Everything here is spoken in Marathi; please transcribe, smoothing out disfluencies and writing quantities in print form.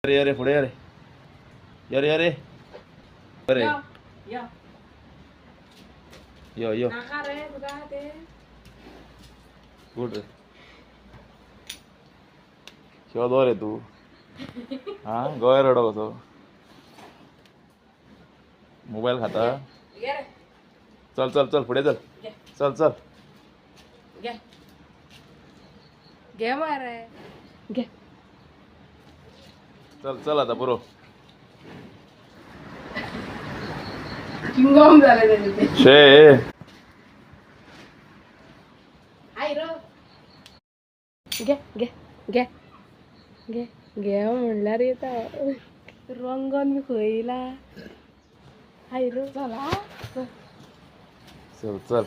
अरे अरे पुढे अरे अरे अरे अरे यो यो कुठ रे किंवा दो रे तू हा गोय रडो कसो मोबाईल खाता चल चल चल पुढे चल चल चल घे मारे घे चल चल आता पुरो किंगॉम झाले त्याचे शे हाय रो घे घे घे घे घे म्हणल्यार येता रंगन मी खयला हाय रो चला चल चल